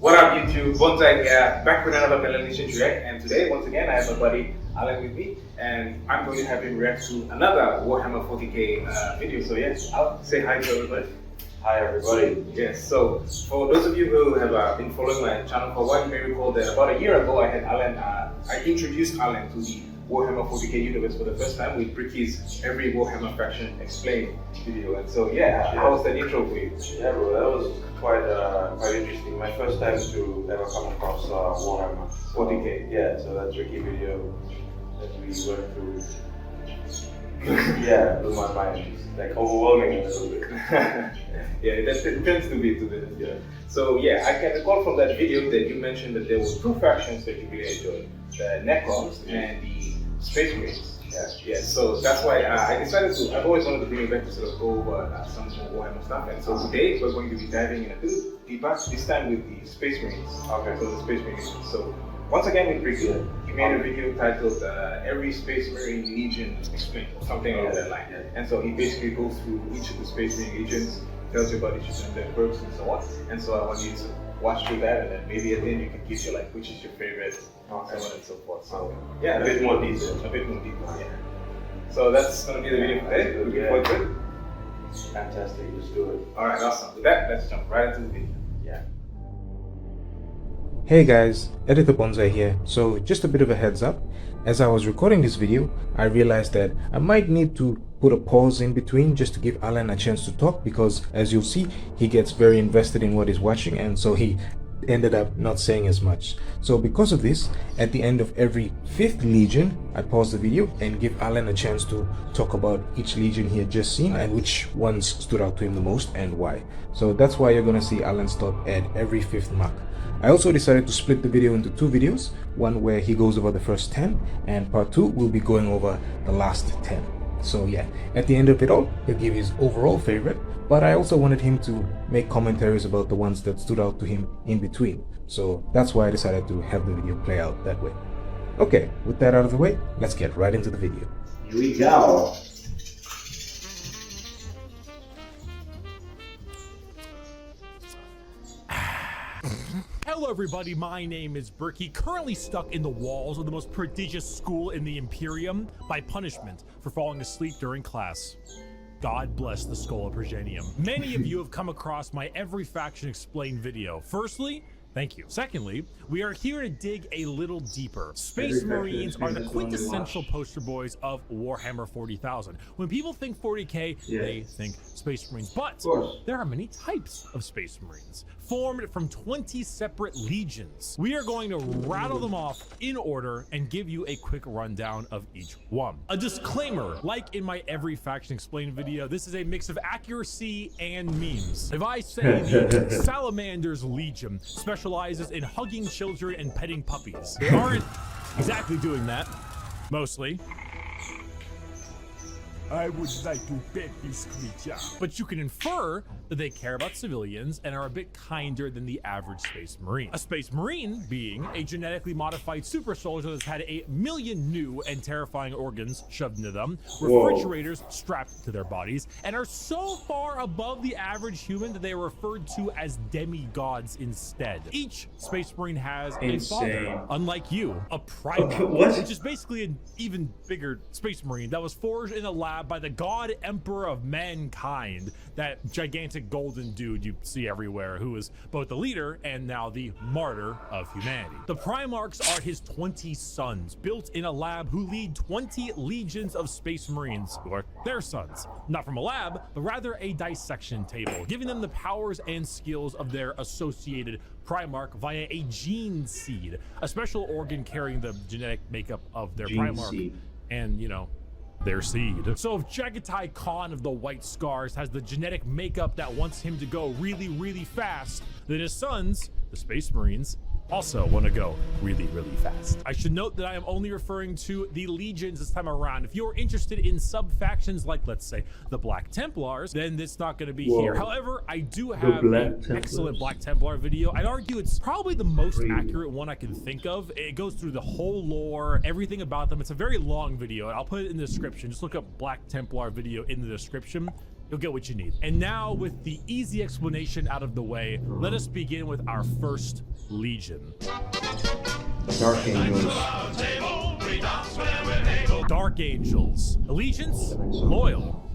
What up YouTube, BonzEye back with another Melanesians react, and today once again I have my buddy Allan with me and I'm going to have him react to another Warhammer 40K video. So yes, I'll say hi to everybody. Hi everybody. Yes, so for those of you who have been following my channel for a while, you may recall that about a year ago I had Allan, I introduced Allan to the Warhammer 40K universe for the first time with Bricky's Every Warhammer Faction Explained video. And so yeah, how was that intro for you? Yeah bro, that was quite interesting. My first time to ever come across Warhammer 40K. Yeah, so that tricky video that we went through, yeah, blew my mind. It's like overwhelming a little bit. Yeah, it tends to be to this. Yeah. So yeah, I can recall from that video that you mentioned that there were two factions that you really enjoyed: the Necrons and the Space Marines. Yeah. So that's why I decided to. I've always wanted to bring you back to sort of go over some more Warhammer stuff. And so today we're going to be diving in a bit deeper. This time with the Space Marines. Okay. So the Space Marines. So once again with Bricky, you made a video titled Every Space Marine Legion Explained, or something along that line. And so he basically goes through each of the Space Marine legions, tells you about each of them, their perks and so on. And so I want you to watch through that, and then maybe at the end you can give your which is your favorite, so on and so forth. So yeah, a bit more detail. A bit more detail, yeah. So that's going to be the video for today. Looking forward to it. Fantastic, let's do it. Alright, awesome. With that, let's jump right into the video. Yeah. Hey guys, Editor BonzEye here. So just a bit of a heads up, as I was recording this video, I realized that I might need to put a pause in between just to give Allan a chance to talk, because as you'll see, he gets very invested in what he's watching, and so he ended up not saying as much. So because of this, at the end of every 5th legion, I pause the video and give Allan a chance to talk about each legion he had just seen and which ones stood out to him the most and why. So that's why you're gonna see Allan stop at every 5th mark. I also decided to split the video into 2 videos, one where he goes over the first 10, and part 2 will be going over the last 10. So yeah, at the end of it all, he'll give his overall favorite, but I also wanted him to make commentaries about the ones that stood out to him in between. So that's why I decided to have the video play out that way. Okay, with that out of the way, let's get right into the video. Here we go. Hello everybody, my name is Bricky, currently stuck in the walls of the most prodigious school in the Imperium by punishment for falling asleep during class. God bless the Skull of Progenium. Many of you have come across my Every Faction Explained video. Firstly, thank you. Secondly, we are here to dig a little deeper. Space Marines are the quintessential poster boys of Warhammer 40,000. When people think 40K, they think Space Marines. But there are many types of Space Marines, formed from 20 separate legions. We are going to rattle them off in order and give you a quick rundown of each one. A disclaimer, like in my Every Faction Explained video, this is a mix of accuracy and memes. If I say the Salamander's Legion specializes in hugging children and petting puppies, they aren't exactly doing that, mostly. I would like to pet this creature. But you can infer that they care about civilians and are a bit kinder than the average Space Marine. A Space Marine being a genetically modified super soldier that's had 1 million new and terrifying organs shoved into them, refrigerators strapped to their bodies, and are so far above the average human that they are referred to as demigods instead. Each Space Marine has a father, unlike you, a Primarch, which is basically an even bigger Space Marine that was forged in a lab by the God Emperor of Mankind, that gigantic golden dude you see everywhere, who is both the leader and now the martyr of humanity. The Primarchs are his 20 sons, built in a lab, who lead 20 legions of Space Marines, who are their sons. Not from a lab, but rather a dissection table, giving them the powers and skills of their associated Primarch via a gene seed, a special organ carrying the genetic makeup of their Primarch, and you know, their seed. So if Jagatai Khan of the White Scars has the genetic makeup that wants him to go really, really fast, then his sons, the Space Marines, also want to go really, really fast. I should note that I am only referring to the legions this time around. If you're interested in sub-factions like, let's say, the Black Templars, then it's not going to be here. However, I do have an excellent Black Templar video. I'd argue it's probably the most accurate one I can think of. It goes through the whole lore, everything about them. It's a very long video, and I'll put it in the description. Just look up Black Templar video in the description. you'll get what you need. And now, with the easy explanation out of the way, let us begin with our first legion. Dark Angels. Dark Angels. Allegiance, loyal.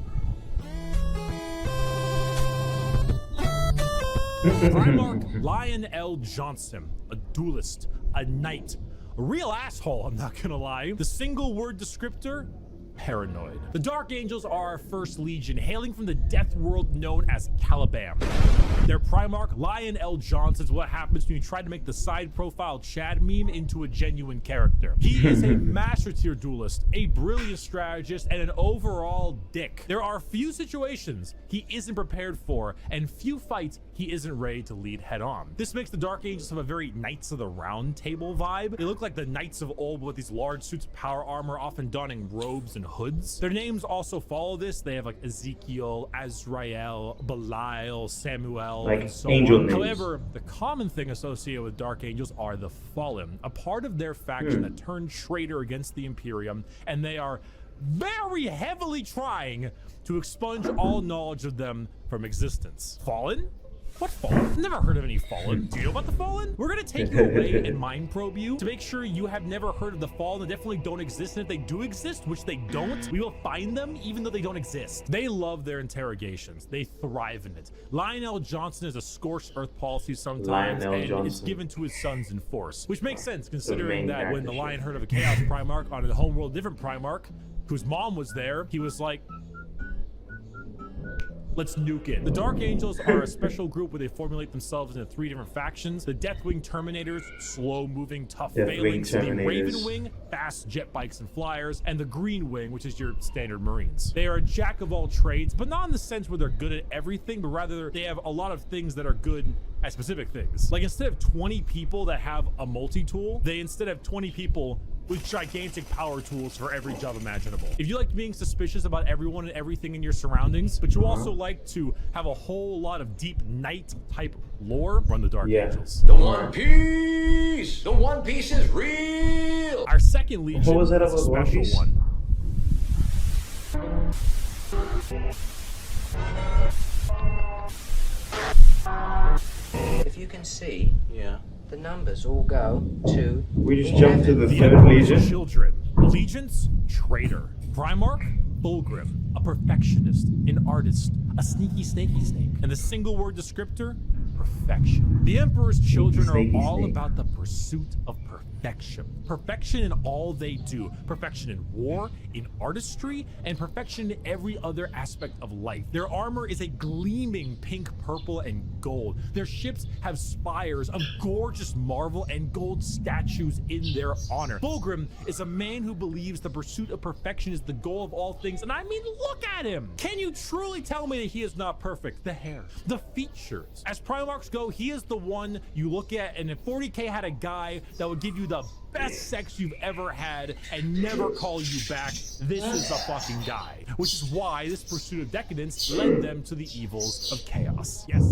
Primarch Lion L. Johnson, a duelist, a knight, a real asshole, I'm not gonna lie. The single word descriptor, paranoid. The Dark Angels are our first legion, hailing from the death world known as Caliban. Their Primarch, Lion L. Johnson, is what happens when you try to make the side profile Chad meme into a genuine character. He is a master tier duelist, a brilliant strategist, and an overall dick. There are few situations he isn't prepared for, and few fights he isn't ready to lead head on. This makes the Dark Angels have a very Knights of the Round Table vibe. They look like the knights of old with these large suits of power armor, often donning robes and hoods. Their names also follow this. They have like Ezekiel, Azrael, Belial, Samuel, like and so angel on. names. However, the common thing associated with Dark Angels are the Fallen, a part of their faction that turned traitor against the Imperium, and they are very heavily trying to expunge all knowledge of them from existence. Fallen? What Fallen? Never heard of any Fallen. Do you know about the Fallen? We're gonna take you away and mind probe you to make sure you have never heard of the Fallen. They definitely don't exist, and if they do exist, which they don't, we will find them even though they don't exist. They love their interrogations. They thrive in it. Lionel Johnson is a scorched earth policy sometimes, and it's given to his sons in force, which makes sense considering that when the Lion heard of a Chaos Primarch on a homeworld different Primarch, whose mom was there, he was like, let's nuke it. The Dark Angels are a special group where they formulate themselves into 3 different factions. The Deathwing Terminators, slow-moving, tough phalanx. The Raven Wing, fast jet bikes and flyers. And the Green Wing, which is your standard Marines. They are a jack of all trades, but not in the sense where they're good at everything, but rather they have a lot of things that are good at specific things. Like instead of 20 people that have a multi-tool, they instead have 20 people with gigantic power tools for every job imaginable. If you like being suspicious about everyone and everything in your surroundings, but you also like to have a whole lot of deep knight type lore, run the Dark Angels. The One Piece! The One Piece is real! Our second legion is a special one. If you can see, the numbers all go to... We just jumped to the The third Emperor's legion. Children. Allegiance, traitor. Primarch, Fulgrim, a perfectionist, an artist, a sneaky snaky snake. And the single word descriptor, perfection. The Emperor's Children are all about the pursuit of perfection. Perfection in all they do. Perfection in war, in artistry, and perfection in every other aspect of life. Their armor is a gleaming pink, purple, and gold. Their ships have spires of gorgeous marble and gold statues in their honor. Fulgrim is a man who believes the pursuit of perfection is the goal of all things, and I mean, look at him! Can you truly tell me that he is not perfect? The hair, the features. As Primarchs go, he is the one you look at, and if 40K had a guy that would give you the best sex you've ever had and never call you back, this is the fucking guy. Which is why this pursuit of decadence led them to the evils of chaos. Yes,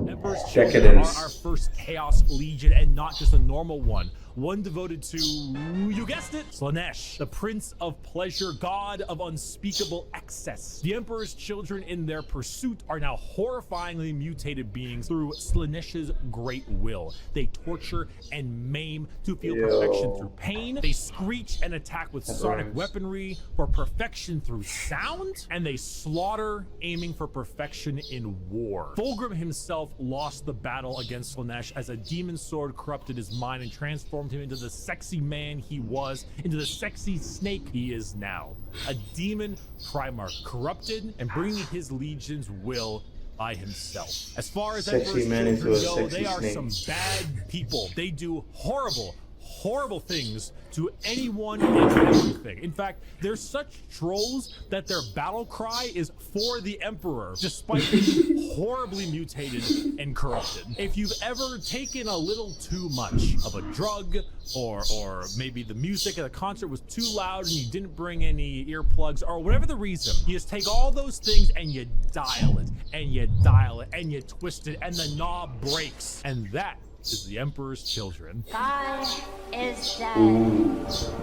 Emperor's Children are our first Chaos Legion, and not just a normal one. One devoted to, you guessed it, Slaanesh, the Prince of Pleasure, God of unspeakable excess. The Emperor's Children in their pursuit are now horrifyingly mutated beings through Slaanesh's great will. They torture and maim to feel perfection through pain. They screech and attack with sonic weaponry for perfection through sound. And they slaughter, aiming for perfection in war. Fulgrim himself lost the battle against Slaanesh as a demon sword corrupted his mind and transformed him into the sexy man he was, into the sexy snake he is now. A demon Primarch, corrupted and bringing his legion's will by himself. As far as Emperor's Children go, they are some bad people. They do horrible things to anyone and everything. In fact, they're such trolls that their battle cry is for the Emperor, despite being horribly mutated and corrupted. If you've ever taken a little too much of a drug, or maybe the music at a concert was too loud and you didn't bring any earplugs, or whatever the reason, you just take all those things and you dial it, and you dial it, and you twist it, and the knob breaks. And that is the Emperor's Children. God is dead.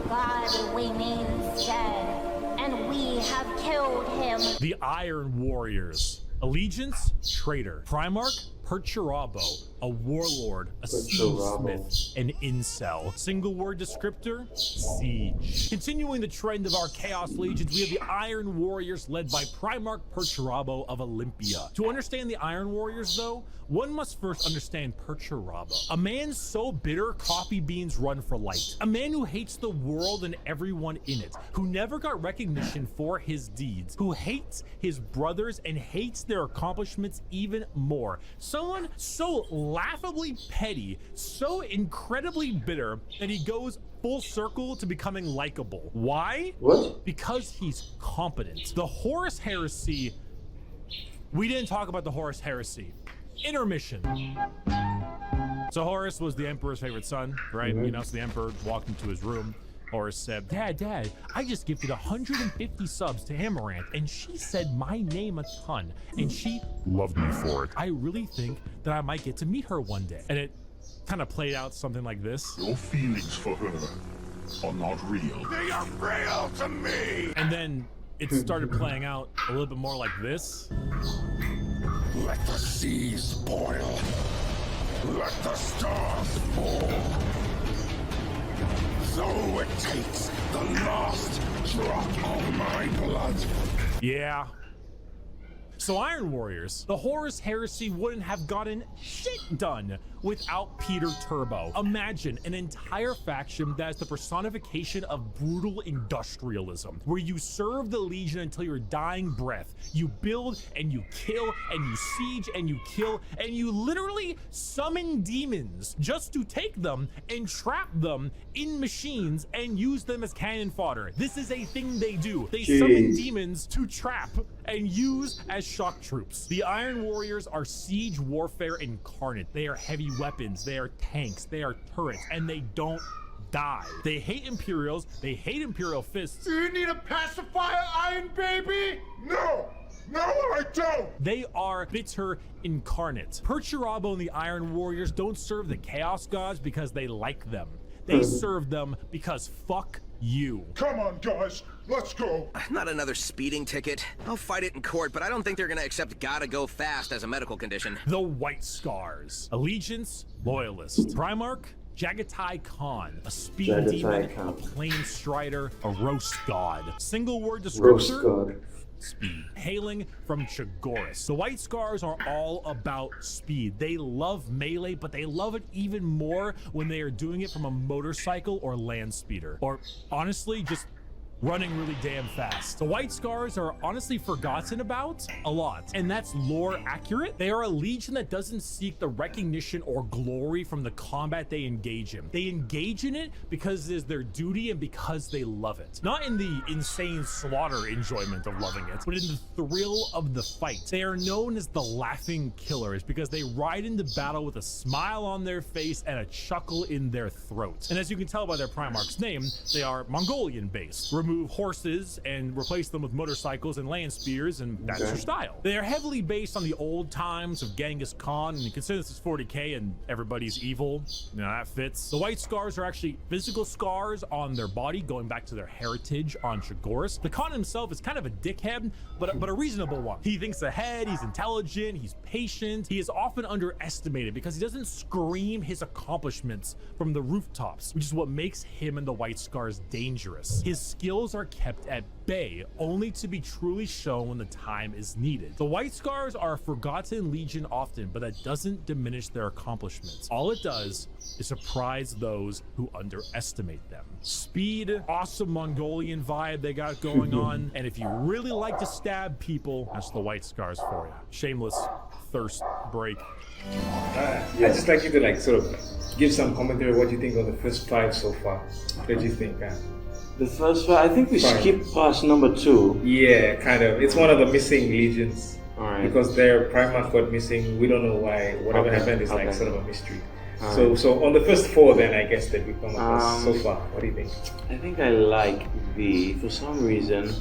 God, we mean dead. and we have killed him. The Iron Warriors. Allegiance, traitor. Primarch, Perturabo, a warlord, a steelsmith, an incel. Single word descriptor, siege. Continuing the trend of our Chaos Legions, we have the Iron Warriors led by Primarch Perturabo of Olympia. To understand the Iron Warriors though, one must first understand Perturabo. A man so bitter, coffee beans run for light. A man who hates the world and everyone in it, who never got recognition for his deeds, who hates his brothers and hates their accomplishments even more. Someone so laughably petty, so incredibly bitter that he goes full circle to becoming likable. Why? What? Because he's competent. The Horus Heresy. We didn't talk about the Horus Heresy. Intermission. So Horus was the Emperor's favorite son, right? You know, so the Emperor walked into his room. Horus said, Dad, I just gifted 150 subs to Amaranth, and she said my name a ton, and she loved me for it. I really think that I might get to meet her one day. And it kind of played out something like this. Your feelings for her are not real. They are real to me! And then it started playing out a little bit more like this. Let the seas boil. Let the stars fall. So it takes the last drop of my blood. Yeah. So Iron Warriors, the Horus Heresy wouldn't have gotten shit done without Peter Turbo. Imagine an entire faction that is the personification of brutal industrialism, where you serve the Legion until your dying breath. You build and you kill and you siege and you kill and you literally summon demons just to take them and trap them in machines and use them as cannon fodder. This is a thing they do. They summon demons to trap and use as shock troops. The Iron Warriors are siege warfare incarnate. They are heavy weapons, they are tanks, they are turrets, and they don't die. They hate Imperials, they hate Imperial Fists. Do you need a pacifier, Iron Baby? No! No, I don't! They are bitter incarnate. Perturabo and the Iron Warriors don't serve the Chaos Gods because they like them. They serve them because fuck you. Come on, guys, let's go. Not another speeding ticket. I'll fight it in court, but I don't think they're gonna accept gotta go fast as a medical condition. The White Scars. Allegiance, Loyalist. Primarch, Jagatai Khan, a speed demon, a plain strider, a roast god. Single word descriptor, speed. Hailing from Chagoris. The White Scars are all about speed. They love melee, but they love it even more when they are doing it from a motorcycle or land speeder. Or honestly, just running really damn fast. The White Scars are honestly forgotten about a lot, and that's lore accurate. They are a legion that doesn't seek the recognition or glory from the combat they engage in. They engage in it because it is their duty and because they love it. Not in the insane slaughter enjoyment of loving it, but in the thrill of the fight. They are known as the Laughing Killers because they ride into battle with a smile on their face and a chuckle in their throat. And as you can tell by their Primarch's name, they are Mongolian based. Remove horses and replace them with motorcycles and land spears, and that's their style. They are heavily based on the old times of Genghis Khan, and consider this is 40K and everybody's evil. You know, that fits. The White Scars are actually physical scars on their body, going back to their heritage on Chagoris. The Khan himself is kind of a dickhead, but a reasonable one. He thinks ahead, he's intelligent, he's patient. He is often underestimated because he doesn't scream his accomplishments from the rooftops, which is what makes him and the White Scars dangerous. His skills are kept at bay, only to be truly shown when the time is needed. The White Scars are a forgotten legion often, but that doesn't diminish their accomplishments. All it does is surprise those who underestimate them. Speed, awesome Mongolian vibe they got going on, and if you really like to stab people, that's the White Scars for you. Shameless thirst break. I'd just like you to like sort of give some commentary what you think of the first 5 so far. What do you think? The first 5, I think we skipped past number 2. Yeah, kind of. It's one of the missing legions. Alright. Because their Primarch got missing. We don't know why. Whatever happened is like sort of a mystery. So on the first 4 then, I guess, that we've come across so far, what do you think? I think I like for some reason,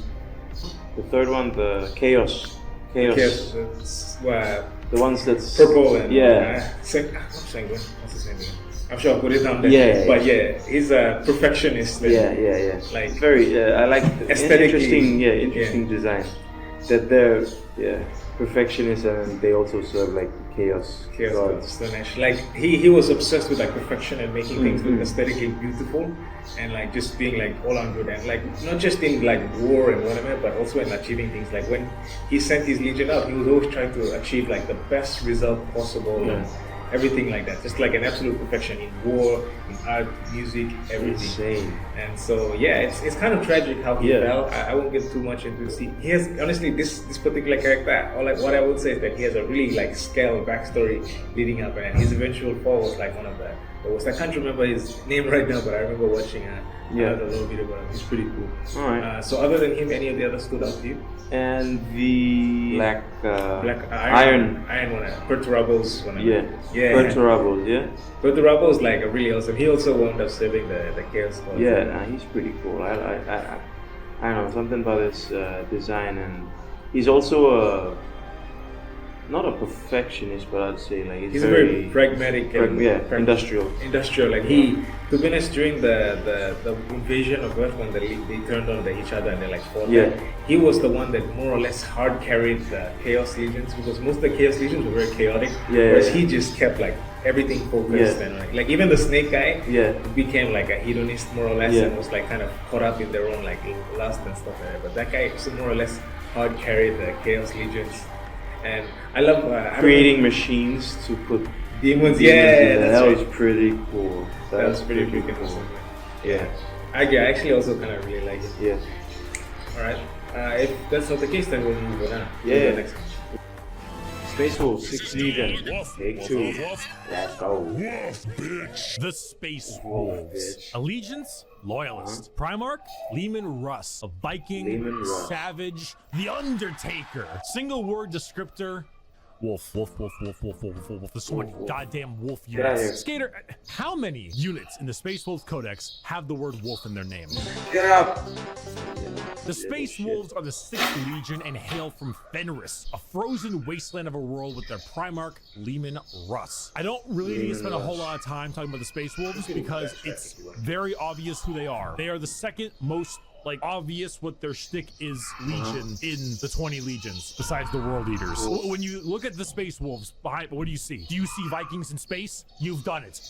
the third one, the Chaos. The ones that's purple and yeah. Sanguine. What's his name again? I'm sure I'll put it down there. Yeah, but yeah, he's a perfectionist. Yeah. Like very. I like aesthetically. Interesting design. That they're perfectionists and they also serve like chaos gods. Like he was obsessed with like perfection and making things look aesthetically beautiful, and like just being like all on good, and like not just in like war and whatever, but also in achieving things. Like when he sent his legion out, he was always trying to achieve like the best result possible and everything like that. Just like an absolute perfection in war, in art, music, everything. Insane. And so yeah, it's kind of tragic how he fell. I won't get too much into it. He has honestly this particular character, or like what I would say is that he has a really like scale backstory leading up, and his eventual fall was like one of the worst. I can't remember his name right now, but I remember watching a little bit about him. He's pretty cool. Alright. So other than him, any of the others stood out to you? And the black iron one, Perturbables one. Perturbables, Perturbables like a really awesome. He also wound up saving the Chaos Squad. He's pretty cool. I don't know, something about his design, and he's also not a perfectionist, but I'd say like he's very pragmatic and industrial. Like he, to be honest, during the invasion of Earth when they turned on each other and they like fought. He was the one that more or less hard carried the Chaos Legions, because most of the Chaos Legions were very chaotic. Whereas he just kept like everything focused and like even the Snake guy became like a hedonist more or less and was like kind of caught up in their own like lust and stuff like that. But that guy also more or less hard carried the Chaos Legions. And I love creating machines to put demons. That was pretty cool. That was pretty freaking awesome. I actually also kind of really like it. Alright. If that's not the case, then we'll move on. To the next one. Space Wolves 6th Legion. Take 2. Let's go. The Space Wolves. Allegiance, Loyalist. Primarch, Leman Russ. A Viking, Savage, The Undertaker. Single word descriptor. Wolf. There's so many goddamn wolf units. Skater, how many units in the Space Wolves Codex have the word wolf in their name? Get up! The Space Wolves are the 6th Legion and hail from Fenris, a frozen wasteland of a world with their Primarch, Leman Russ. I don't really need to spend a whole lot of time talking about the Space Wolves because it's very obvious who they are. They are the second most obvious what their shtick is legion in the 20 legions besides the world eaters. When you look at the Space Wolves behind, what do you see? Do you see Vikings in space? You've done it.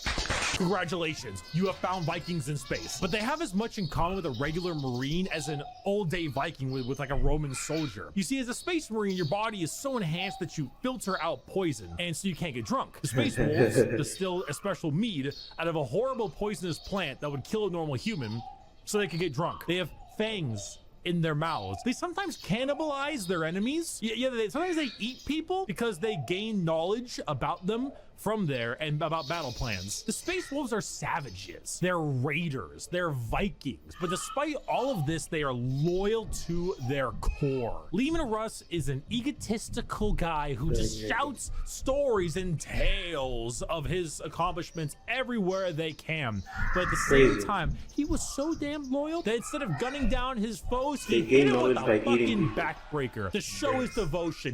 Congratulations, you have found Vikings in space. But they have as much in common with a regular Marine as an old-day Viking with like a Roman soldier. You see, as a Space Marine, your body is so enhanced that you filter out poison, and so you can't get drunk. The Space Wolves distill a special mead out of a horrible poisonous plant that would kill a normal human so they can get drunk. They have fangs in their mouths. They sometimes cannibalize their enemies. Sometimes they eat people because they gain knowledge about them from there and about battle plans. The Space Wolves are savages. They're raiders. They're Vikings. But despite all of this, they are loyal to their core. Leman Russ is an egotistical guy who just shouts stories and tales of his accomplishments everywhere they can. But at the same time, he was so damn loyal that instead of gunning down his foes, he hit him with a fucking backbreaker to show his devotion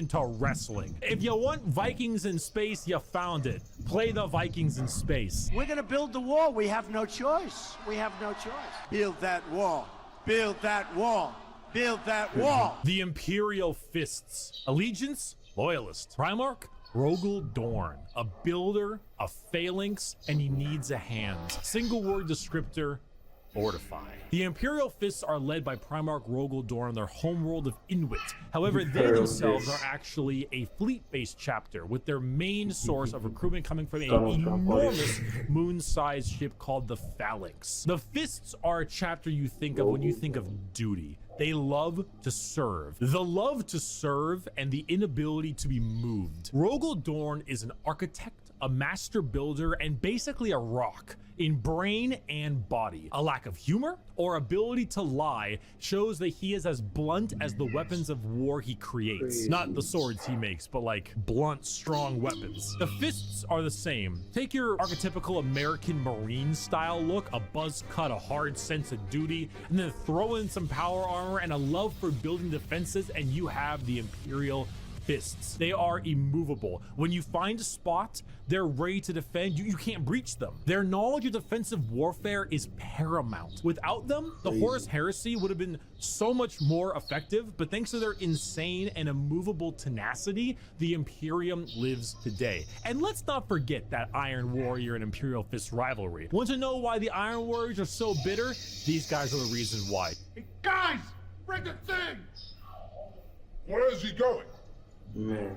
to wrestling. If you want Vikings in space, you found it. Play the Vikings in space. We're gonna build the wall. We have no choice. Build that wall. Build that wall. Build that wall. The Imperial Fists. Allegiance, Loyalist. Primarch, Rogel Dorn. A builder, a phalanx, and he needs a hand. Single word descriptor, fortify. The Imperial Fists are led by Primarch Rogel Dorn, their homeworld of Inuit. However, they themselves are actually a fleet-based chapter, with their main source of recruitment coming from an enormous moon-sized ship called the Phalanx. The Fists are a chapter you think of when you think of duty. They love to serve. The love to serve and the inability to be moved. Rogel Dorn is an architect, a master builder, and basically a rock in brain and body. A lack of humor or ability to lie shows that he is as blunt as the weapons of war he creates. Not the swords he makes, but like blunt, strong weapons. The Fists are the same. Take your archetypical American Marine style look, a buzz cut, a hard sense of duty, and then throw in some power armor and a love for building defenses, and you have the Imperial Fists. They are immovable. When you find a spot, they're ready to defend. You can't breach them. Their knowledge of defensive warfare is paramount. Without them, the Horus Heresy would have been so much more effective, but thanks to their insane and immovable tenacity, the Imperium lives today. And let's not forget that Iron Warrior and Imperial Fist rivalry. Want to know why the Iron Warriors are so bitter? These guys are the reason why. Hey, guys, bring the thing! Where is he going? Man.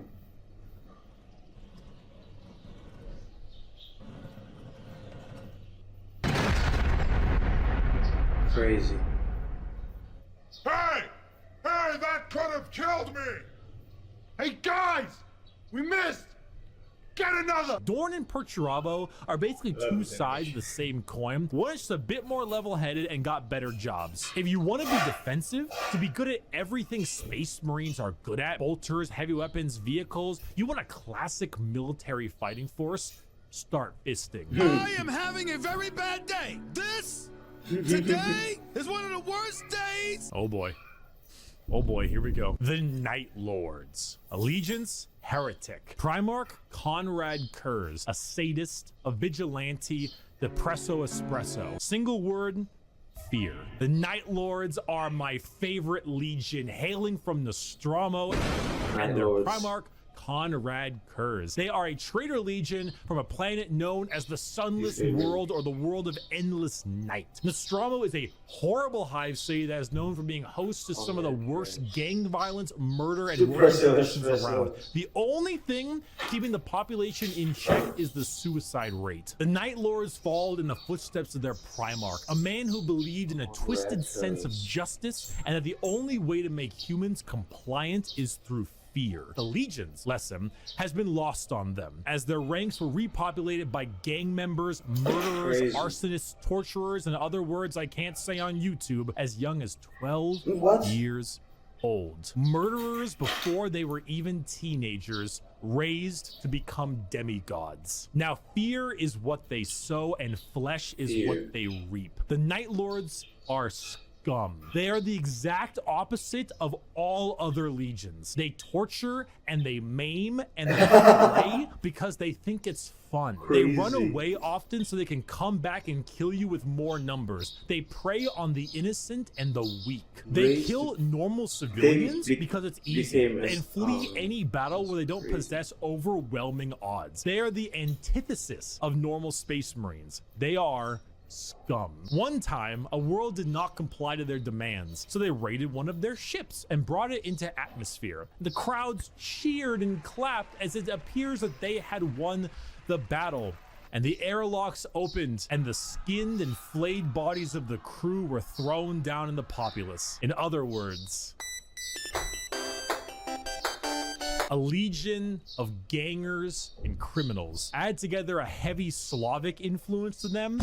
Crazy. Hey! Hey, that could have killed me! Hey, guys! We missed! Get another! Dorn and Perturabo are basically two sides of the same coin. One is just a bit more level-headed and got better jobs. If you want to be defensive, to be good at everything Space Marines are good at, bolters, heavy weapons, vehicles, you want a classic military fighting force, start fisting. I am having a very bad day. Today is one of the worst days. Oh boy. Oh boy, here we go. The Night Lords. Allegiance, heretic. Primarch, Conrad Kurz. A sadist, a vigilante, depresso espresso. Single word, fear. The Night Lords are my favorite legion, hailing from Nostromo and their Primarch, Conrad Kurz. They are a traitor legion from a planet known as the Sunless World or the World of Endless Night. Nostromo is a horrible hive city that is known for being host to some of the worst gang violence, murder, and war conditions around. The only thing keeping the population in check is the suicide rate. The Night Lords followed in the footsteps of their Primarch, a man who believed in a twisted sense of justice and that the only way to make humans compliant is through fear. The Legion's lesson has been lost on them, as their ranks were repopulated by gang members, murderers, arsonists, torturers, and other words I can't say on YouTube, as young as 12 years old. Murderers before they were even teenagers, raised to become demigods. Now, fear is what they sow, and flesh is what they reap. The Night Lords are scum. They are the exact opposite of all other legions. They torture and they maim and they play because they think it's fun. They run away often so they can come back and kill you with more numbers. They prey on the innocent and the weak. They kill normal civilians because it's easy and flee any battle where they don't possess overwhelming odds. They are the antithesis of normal Space Marines. They are scum. One time, a world did not comply to their demands, so they raided one of their ships and brought it into atmosphere. The crowds cheered and clapped as it appears that they had won the battle, and the airlocks opened and the skinned and flayed bodies of the crew were thrown down in the populace. In other words, a legion of gangers and criminals. Add together a heavy Slavic influence to them,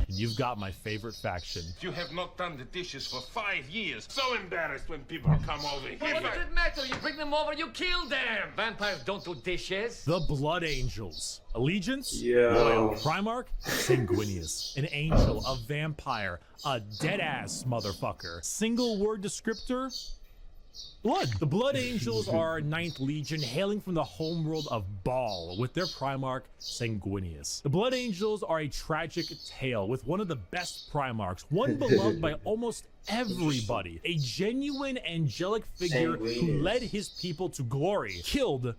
and you've got my favorite faction. You have not done the dishes for 5 years. So embarrassed when people come over here. What does it matter? You bring them over, you kill them. Vampires don't do dishes. The Blood Angels. Allegiance, loyal. Primarch, Sanguinius. An angel, a vampire, a dead-ass motherfucker. Single word descriptor, blood. The Blood Angels are 9th Legion, hailing from the homeworld of Baal, with their Primarch, Sanguinius. The Blood Angels are a tragic tale with one of the best Primarchs, one beloved by almost everybody, a genuine angelic figure who led his people to glory, killed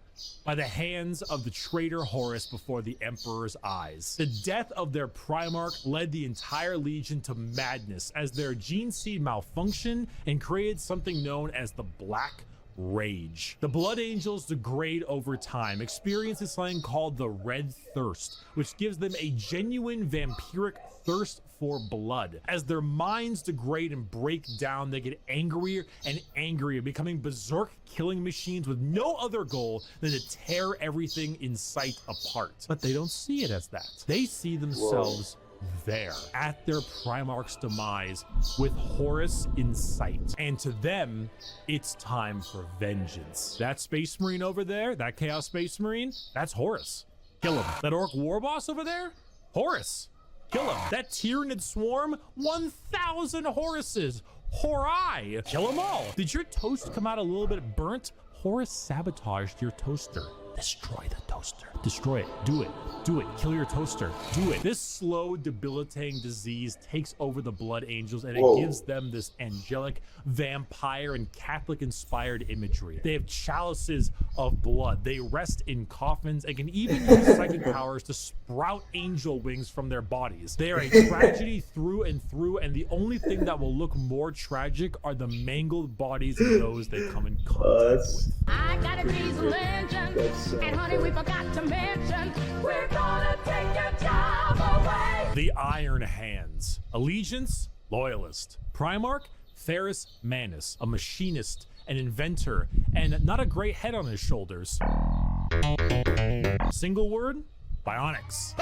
by the hands of the traitor Horus before the Emperor's eyes. The death of their Primarch led the entire Legion to madness as their gene seed malfunctioned and created something known as the Black Rage. The Blood Angels degrade over time, experiencing something called the Red Thirst, which gives them a genuine vampiric thirst for blood. As their minds degrade and break down, they get angrier and angrier, becoming berserk killing machines with no other goal than to tear everything in sight apart. But they don't see it as that. They see themselves there at their Primarch's demise with Horus in sight, and to them it's time for vengeance. That Space Marine over there, that Chaos Space Marine, that's Horus. Kill him. That Orc War Boss over there, Horus. Kill him. That Tyranid Swarm, 1,000 Horuses. Horai! Kill them all. Did your toast come out a little bit burnt? Horus sabotaged your toaster. Destroy the toaster. Destroy it. Do it. Do it. Kill your toaster. Do it. This slow, debilitating disease takes over the Blood Angels, and it gives them this angelic, vampire, and Catholic-inspired imagery. They have chalices of blood. They rest in coffins and can even use psychic powers to sprout angel wings from their bodies. They are a tragedy through and through, and the only thing that will look more tragic are the mangled bodies of those they come in contact with. I got a diesel engine, and honey, we forgot to mention, we're gonna take your job away. The Iron Hands. Allegiance, loyalist. Primarch, Ferrus Manus, a machinist, an inventor, and not a great head on his shoulders. Single word, bionics.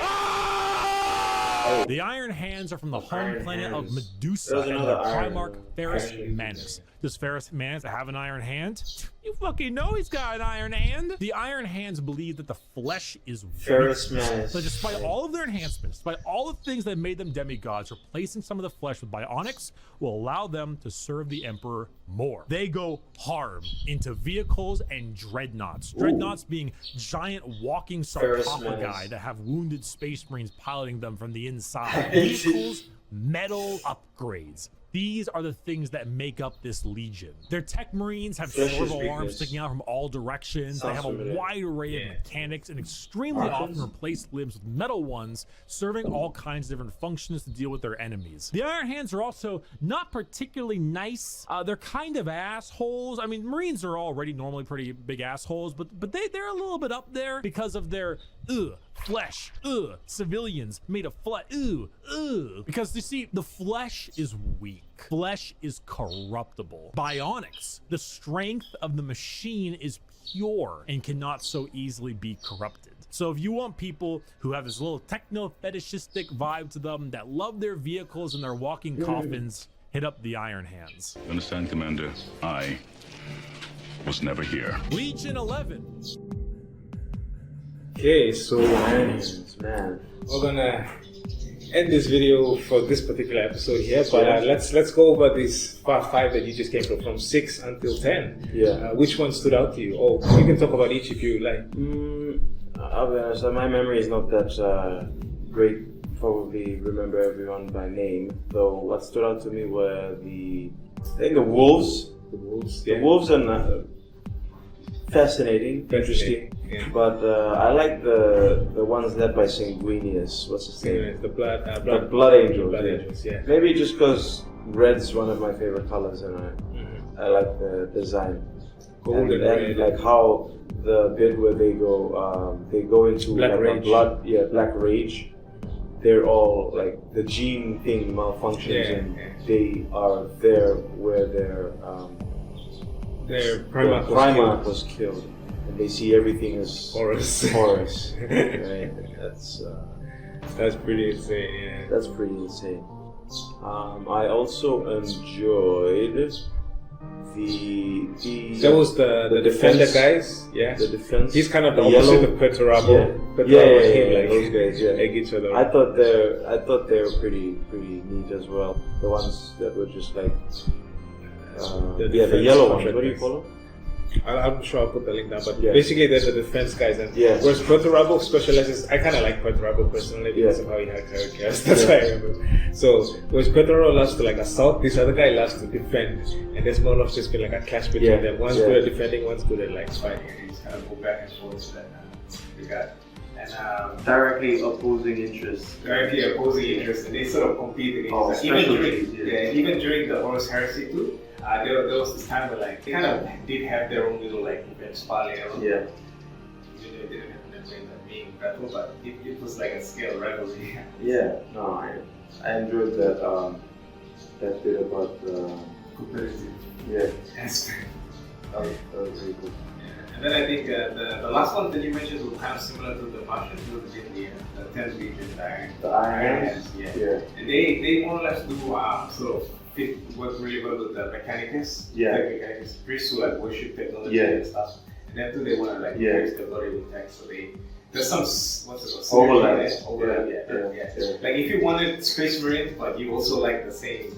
Oh! The Iron Hands are from the home planet of Medusa and the Primarch Ferrus Manus. Does Ferrus Manus have an iron hand? You fucking know he's got an iron hand. The Iron Hands believe that the flesh is weak. Ferrus Manus. So despite all of their enhancements, despite all the things that made them demigods, replacing some of the flesh with bionics will allow them to serve the Emperor more. They go hard into vehicles and dreadnoughts. Dreadnoughts being giant walking sarcophagi that have wounded space marines piloting them from the inside. Vehicles, metal upgrades. These are the things that make up this legion. Their tech marines have servo arms sticking out from all directions. They have a wide array of mechanics and extremely often replaced limbs with metal ones, serving all kinds of different functions to deal with their enemies. The Iron Hands are also not particularly nice. They're kind of assholes. I mean, Marines are already normally pretty big assholes, but they're a little bit up there because of their flesh, civilians made of flesh, because you see, the flesh is weak. Flesh is corruptible. Bionics, the strength of the machine is pure and cannot so easily be corrupted. So if you want people who have this little techno-fetishistic vibe to them, that love their vehicles and their walking coffins, hit up the Iron Hands. You understand, Commander? I was never here. Legion 11. Okay, so man, we're gonna end this video for this particular episode here, but let's go over this part 5 that you just came from 6 until 10. Which one stood out to you? Or you can talk about each if you like. I'll be honest, my memory is not that great. Probably remember everyone by name, though. What stood out to me were the wolves. The wolves are fascinating, interesting. But I like the ones led by Sanguinius. What's his name? The blood angels. Yeah. Maybe just because red's one of my favorite colors, and I like the design. Gold and red. Like how the bit where they go into Black like Rage. Black Rage. They're all like the gene thing malfunctions, and they are there where their Primarch was killed. And they see everything as Horus. Right? That's pretty insane. Yeah. That's pretty insane. I also enjoyed that was the defender guys. Yeah. The defense. He's kind of the opposite of Perturabo. Those guys. Yeah. Like each other. I thought they were pretty neat as well. The ones that were just like the yellow ones. What do you call them? I'm sure I'll put the link down, but basically they're the defense guys. And whereas Perturabo specializes, I kind of like Perturabo personally because of how he had characters. That's why I remember. So whereas Perturabo loves to like assault, this other guy loves to defend, and there's more of just been like a clash between them. One's good at defending, one's good at like fighting. And he's kind of go back and forth that we got. And directly opposing interests. And they sort of compete against even during the Horus Heresy too. There was this time where like they kind of did have their own little like revenge parley. Even though they didn't have to end up being battle, but it was like a scale rivalry. I enjoyed that bit about competitive aspect. That was really cool. And then I think the last one that you mentioned was kind of similar to the Martians, was in the 10th Legion, the Iron Hands. And they more or less do sort of work really well with the Mechanicus. The Mechanicus priests who like worship technology and stuff. And then too they want to like raise the body with tech, so there's some overlap. Like if you wanted Space Marines, but you also like the same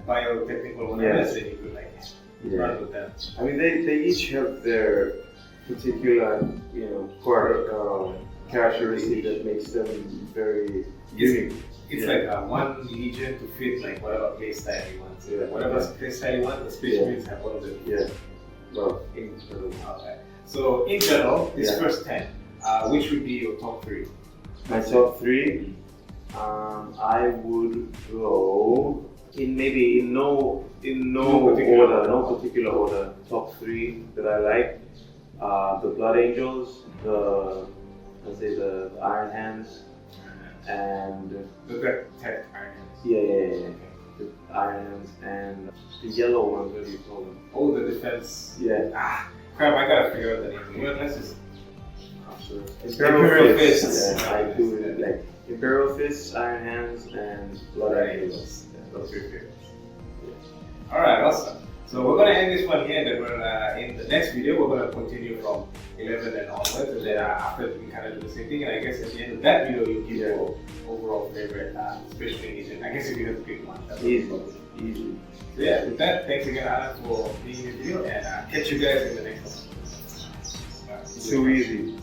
biotechnical whatever, so you could like run with them. I mean, they each have their particular, quirk, characteristic that makes them very unique. It's like one legion to fit like whatever playstyle you want. So whatever playstyle you want, the Space Marines have one of them. Yeah. Well, okay. So in general, this first 10, which would be your top 3? My top 3, I would go in no particular order. Top 3 that I like, the Blood Angels, the Iron Hands, and the tech Iron Hands. Yeah. The Iron Hands and the yellow ones. What do you call them? Oh, the defense. Yeah. Crap! I gotta figure out the name. Let's just. Imperial Fists. Yeah, I do like Imperial Fists, Iron Hands, and Blood Angels. Those are your favorites. Alright, awesome. So we're going to end this one here, and then we're in the next video we're going to continue from 11 and onwards, and then after we kind of do the same thing, and I guess at the end of that video you'll give your overall favorite Space Marine agent. I guess if you have to pick one. Easy. So yeah, with that, thanks again Allan for being in the video, and catch you guys in the next one. Too easy.